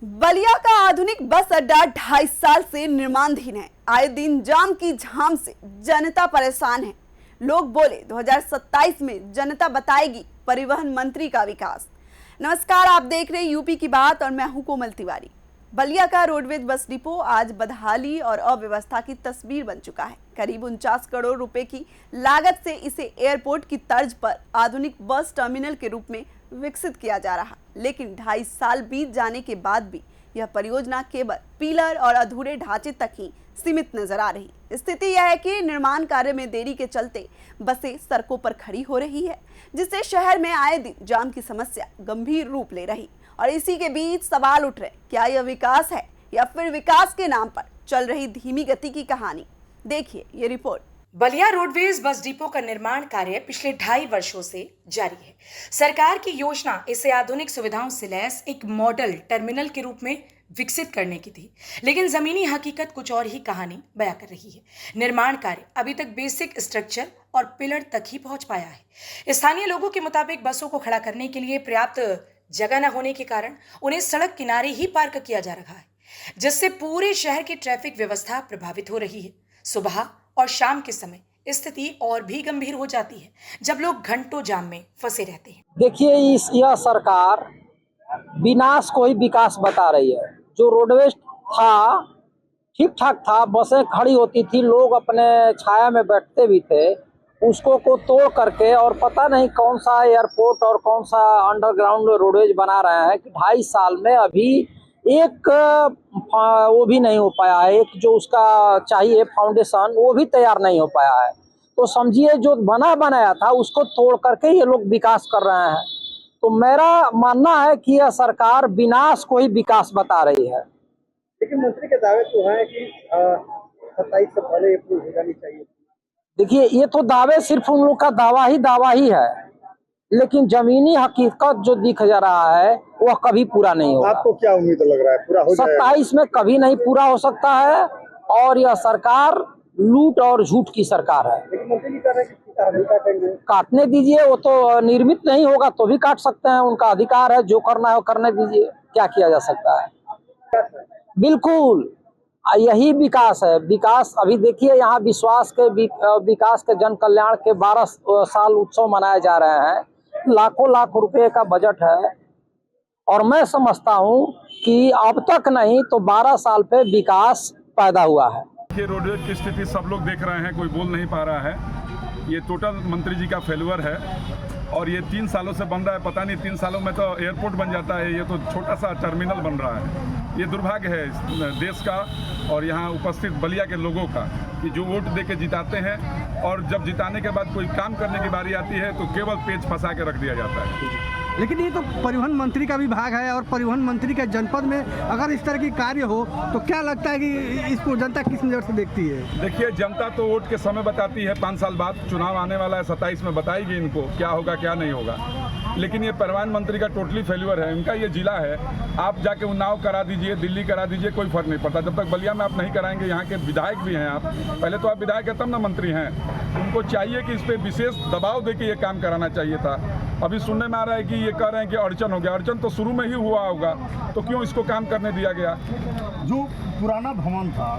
बलिया का आधुनिक बस अड्डा 2.5 साल से निर्माणाधीन है। आए दिन जाम की झाम से जनता परेशान है। लोग बोले 2027 में जनता बताएगी परिवहन मंत्री का विकास। नमस्कार, आप देख रहे हैं यूपी की बात और मैं हूं कोमल तिवारी। बलिया का रोडवेज बस डिपो आज बदहाली और अव्यवस्था की तस्वीर बन चुका है। करीब 49 करोड़ रुपए की लागत से इसे एयरपोर्ट की तर्ज पर आधुनिक बस टर्मिनल के रूप में विकसित किया जा रहा, लेकिन 2.5 साल बीत जाने के बाद भी यह परियोजना केवल पिलर और अधूरे ढांचे तक ही सीमित नजर आ रही। स्थिति यह है कि निर्माण कार्य में देरी के चलते बसें सड़कों पर खड़ी हो रही है, जिससे शहर में आए दिन जाम की समस्या गंभीर रूप ले रही। और इसी के बीच सवाल उठ रहे, क्या यह विकास है या फिर विकास के नाम पर चल रही धीमी गति की कहानी। देखिए ये report. Ballia roadways bus depot का निर्माण कार्य पिछले 2.5 वर्षों से जारी है। सरकार की योजना इसे आधुनिक सुविधाओं से लैस एक मॉडल टर्मिनल के रूप में विकसित करने की थी, लेकिन जमीनी हकीकत कुछ और ही कहानी बयां कर रही है। निर्माण कार्य अभी तक बेसिक स्ट्रक्चर और पिलर तक ही पहुंच पाया है। स्थानीय लोगों के मुताबिक बसों को खड़ा करने के लिए पर्याप्त जगह न होने के कारण उन्हें सड़क किनारे ही पार्क किया जा रहा है, जिससे पूरे शहर की ट्रैफिक व्यवस्था प्रभावित हो रही है। सुबह और शाम के समय स्थिति और भी गंभीर हो जाती है, जब लोग घंटों जाम में फंसे रहते हैं। देखिए, यह सरकार विनाश को ही विकास बता रही है। जो रोडवेज था ठीक ठाक था, बसें खड़ी होती थी, लोग अपने छाया में बैठते भी थे, उसको को तोड़ करके और पता नहीं कौन सा एयरपोर्ट और कौन सा अंडरग्राउंड रोडवेज बना रहे हैं कि 2.5 साल में अभी एक वो भी नहीं हो पाया है। एक जो उसका चाहिए फाउंडेशन वो भी तैयार नहीं हो पाया है। तो समझिए जो बनाया था उसको तोड़ करके ये लोग विकास कर रहे हैं। तो मेरा मानना है कि यह सरकार विनाश को ही विकास बता रही है। लेकिन मंत्री के दावे तो है कि 27 से पहले अप्रूव हो जानी चाहिए। देखिए, ये तो दावे सिर्फ उन लोग का दावा ही है, लेकिन जमीनी हकीकत जो दिख जा रहा है वह कभी पूरा नहीं होगा। आपको क्या उम्मीद लग रहा है पूरा हो जाएगा? 27 में कभी नहीं पूरा हो सकता है और यह सरकार लूट और झूठ की सरकार है। लेकिन मंत्री जी कह रहे हैं कि काटने दीजिए, वो तो निर्मित नहीं होगा तो भी काट सकते हैं, उनका अधिकार है, जो करना है वो करने दीजिए, क्या किया जा सकता है। बिल्कुल यही विकास है। विकास अभी देखिए, यहाँ विकास के जन कल्याण के 12 साल उत्सव मनाए जा रहे हैं। लाखों रुपए का बजट है और मैं समझता हूँ कि अब तक नहीं तो 12 साल पे विकास पैदा हुआ है। ये रोडवेज की स्थिति सब लोग देख रहे हैं, कोई बोल नहीं पा रहा है। ये टोटल मंत्री जी का फेल्यूर है और ये 3 सालों से बन रहा है। पता नहीं 3 सालों में तो एयरपोर्ट बन जाता है, ये तो छोटा सा टर्मिनल बन रहा है। ये दुर्भाग्य है इस देश का और यहाँ उपस्थित बलिया के लोगों का कि जो वोट दे के जिताते हैं और जब जिताने के बाद कोई काम करने की बारी आती है तो केवल पेच फंसा के रख दिया जाता है। लेकिन ये तो परिवहन मंत्री का विभाग है और परिवहन मंत्री के जनपद में अगर इस तरह की कार्य हो तो क्या लगता है कि इसको जनता किस नज़र से देखती है? देखिए, जनता तो वोट के समय बताती है। 5 साल बाद चुनाव आने वाला है, 27 में बताएगी इनको क्या होगा क्या नहीं होगा। लेकिन ये परिवहन मंत्री का टोटली फेल्यूर है। इनका ये जिला है, आप जाके उन्नाव करा दीजिए, दिल्ली करा दीजिए, कोई फर्क नहीं पड़ता। जब तक बलिया में आप नहीं कराएंगे, यहाँ के विधायक भी हैं आप, पहले तो आप विधायक है तब ना मंत्री हैं। उनको चाहिए कि इस पर विशेष दबाव दे के ये काम कराना चाहिए था। अभी सुनने में आ रहा है कि ये कह रहे हैं कि अड़चन हो गया। अड़चन तो शुरू में ही हुआ होगा, तो क्यों इसको काम करने दिया गया? जो पुराना भवन था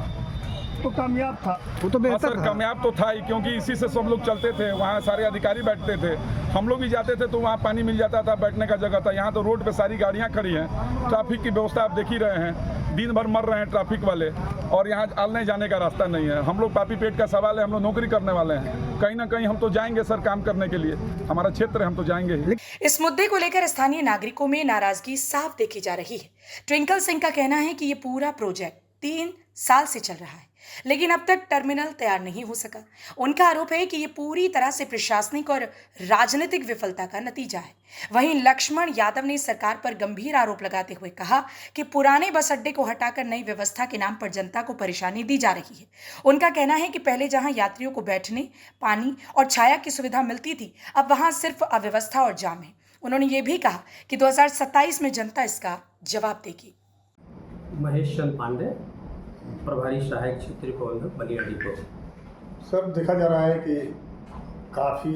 तो कामयाब था, वो तो बेहतर था। कामयाब तो था ही, क्योंकि इसी से सब लोग चलते थे। वहाँ सारे अधिकारी बैठते थे, हम लोग भी जाते थे तो वहाँ पानी मिल जाता था, बैठने का जगह था। यहाँ तो रोड पे सारी गाड़ियाँ खड़ी हैं, ट्रैफिक की व्यवस्था आप देख ही रहे हैं, दिन भर मर रहे हैं ट्रैफिक वाले और यहाँ आने जाने का रास्ता नहीं है। हम लोग पापी पेट का सवाल है, हम लोग नौकरी करने वाले हैं, कहीं ना कहीं हम तो जाएंगे सर काम करने के लिए, हमारा क्षेत्र है, हम तो जाएंगे ही। इस मुद्दे को लेकर स्थानीय नागरिकों में नाराजगी साफ देखी जा रही है। ट्विंकल सिंह का कहना है कि ये पूरा प्रोजेक्ट 3 साल से चल रहा है, लेकिन अब तक टर्मिनल तैयार नहीं हो सका। उनका आरोप है कि ये पूरी तरह से प्रशासनिक और राजनीतिक विफलता का नतीजा है। वहीं लक्ष्मण यादव ने सरकार पर गंभीर आरोप लगाते हुए कहा कि पुराने बस अड्डे को हटाकर नई व्यवस्था के नाम पर जनता को परेशानी दी जा रही है। उनका कहना है कि पहले जहां यात्रियों को बैठने, पानी और छाया की सुविधा मिलती थी, अब वहां सिर्फ अव्यवस्था और जाम है। उन्होंने ये भी कहा कि 2027 में जनता इसका जवाब देगी। महेश चंद पांडे, प्रभारी सहायक क्षेत्रीय प्रबंधक, बलिया डिपो। सर, देखा जा रहा है कि काफ़ी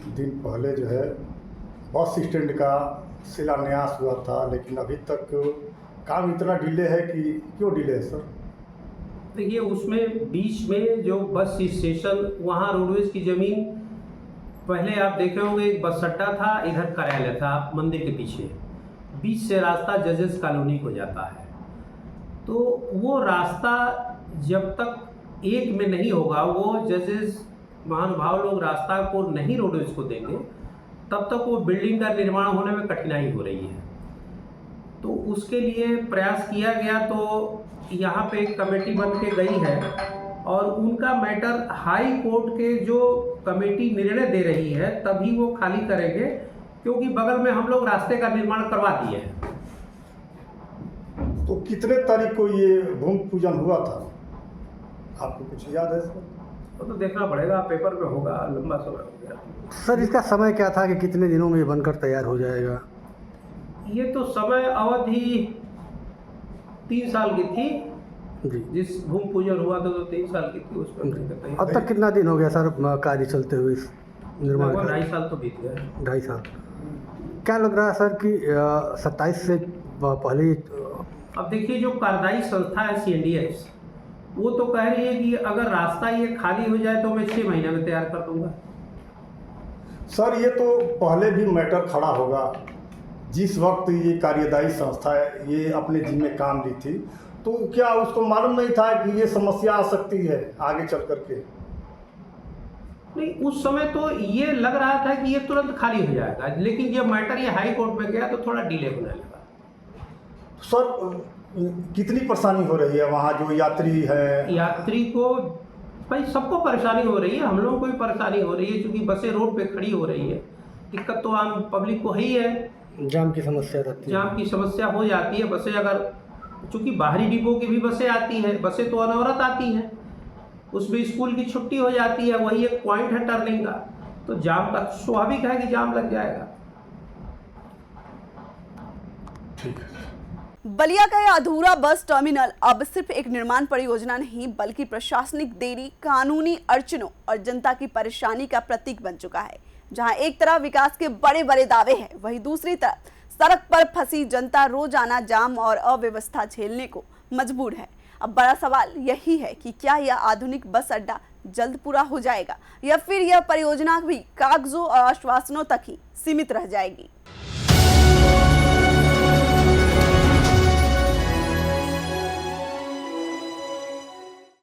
दिन पहले जो है बस स्टैंड का शिलान्यास हुआ था, लेकिन अभी तक काम इतना डिले है कि क्यों डिले है सर? देखिए, उसमें बीच में जो बस स्टेशन, वहाँ रोडवेज की ज़मीन, पहले आप देखे होंगे एक बस अड्डा था, इधर कार्यालय था मंदिर के पीछे, बीच से रास्ता जजेस कॉलोनी को जाता है। तो वो रास्ता जब तक एक में नहीं होगा, वो जजेस महानुभाव लोग रास्ता को नहीं रोडवेज को देंगे, तब तक वो बिल्डिंग का निर्माण होने में कठिनाई हो रही है। तो उसके लिए प्रयास किया गया, तो यहाँ पे एक कमेटी बन के गई है और उनका मैटर हाई कोर्ट के जो कमेटी निर्णय दे रही है तभी वो खाली करेंगे, क्योंकि बगल में हम लोग रास्ते का निर्माण करवा दिए हैं। तो कितने तारीख को ये भूमि पूजन हुआ था, आपको कुछ याद है सर? तो देखना पड़ेगा, पेपर में होगा, लंबा समय हो गया। सर, इसका समय क्या था कि कितने दिनों में ये बनकर तैयार हो जाएगा? ये तो समय अवधि 3 साल की थी जी। जिस भूमि पूजन हुआ था, तो 3 साल की थी। उसमें अब तक कितना दिन हो गया सर कार्य चलते हुए इस निर्माण का? 2.5 साल तो बीत गए। 2.5 साल। क्या लग रहा है सर कि 27 से पहले? अब देखिए, जो कार्यदायी संस्था है CNDS, वो तो कह रही है कि अगर रास्ता ये खाली हो जाए तो मैं 6 महीने में तैयार कर दूंगा। सर, ये तो पहले भी मैटर खड़ा होगा। जिस वक्त ये कार्यदायी संस्था है ये अपने जिम्मे काम ली थी, तो क्या उसको मालूम नहीं था कि ये समस्या आ सकती है आगे चल करके? नहीं, उस समय तो ये लग रहा था कि ये तुरंत खाली हो जाएगा, लेकिन जब मैटर ये हाई कोर्ट में गया तो थोड़ा डिले होने लगा। सर, कितनी परेशानी हो रही है वहाँ जो यात्री है? यात्री को, भाई सबको परेशानी हो रही है, हम लोगों को भी परेशानी हो रही है, क्योंकि बसें रोड पे खड़ी हो रही है। दिक्कत तो आम पब्लिक को ही है, जाम की समस्या रहती है। जाम की समस्या हो जाती है। बसें अगर, चूँकि बाहरी डिपो की भी बसें आती हैं, बसें तो अनवरत आती हैं, उसमें स्कूल की छुट्टी हो जाती है, वही एक पॉइंट है टर्निंग का, तो जाम का स्वाभाविक है कि जाम लग जाएगा। ठीक है। बलिया का यह अधूरा बस टर्मिनल अब सिर्फ एक निर्माण परियोजना नहीं बल्कि प्रशासनिक देरी, कानूनी अड़चनों और जनता की परेशानी का प्रतीक बन चुका है। जहां एक तरफ विकास के बड़े बड़े दावे हैं, वहीं दूसरी तरफ सड़क पर फंसी जनता रोजाना जाम और अव्यवस्था झेलने को मजबूर है। अब बड़ा सवाल यही है कि क्या यह आधुनिक बस अड्डा जल्द पूरा हो जाएगा या फिर यह परियोजना भी कागजों और आश्वासनों तक ही सीमित रह जाएगी।